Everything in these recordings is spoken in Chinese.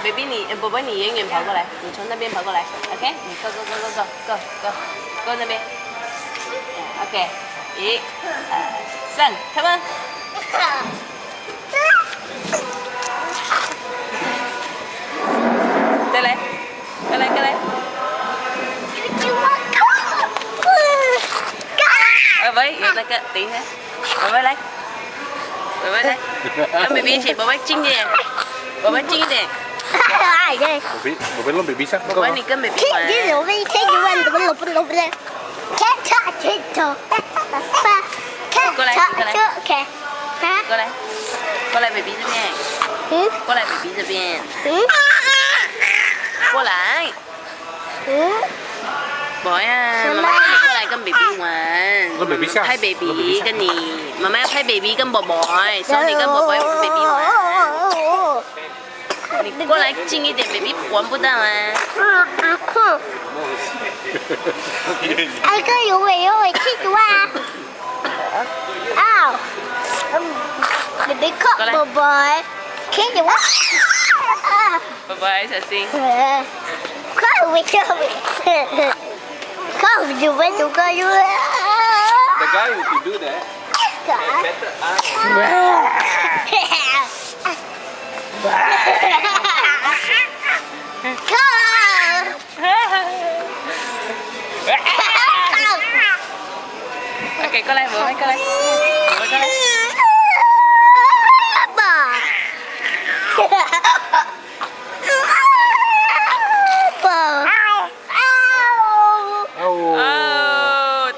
，baby 你，宝宝你远远跑过来，你从那边跑过来 ，OK， 你 go go go go go go go go 那边 ，OK， 1、2、3，开门。再来，再来，再来。Bye bye,有那个，等一下，宝宝来，宝宝来，跟 baby 一起，宝宝近一点，宝宝近一点。宝贝弄 baby 上。宝宝你跟 baby 玩。过来，过来，过来，过来 baby 这边，过来 baby 这边，过来。宝呀，妈妈让你过来跟 baby 玩。跟 baby 下。拍 baby 跟你，妈妈要拍 baby 跟宝宝，手你跟宝宝 baby 玩。你过来近一点 ，baby 玩不到啊。阿哥有尾气足啊！啊！baby 靠宝宝，气足啊！宝宝小心。靠尾气尾，靠住尾住个住。The guy who can do that. Better OK， 过来，宝贝，过来，宝贝过来。哦，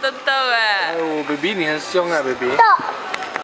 豆豆啊！哦 ，baby 你很凶啊 ，baby。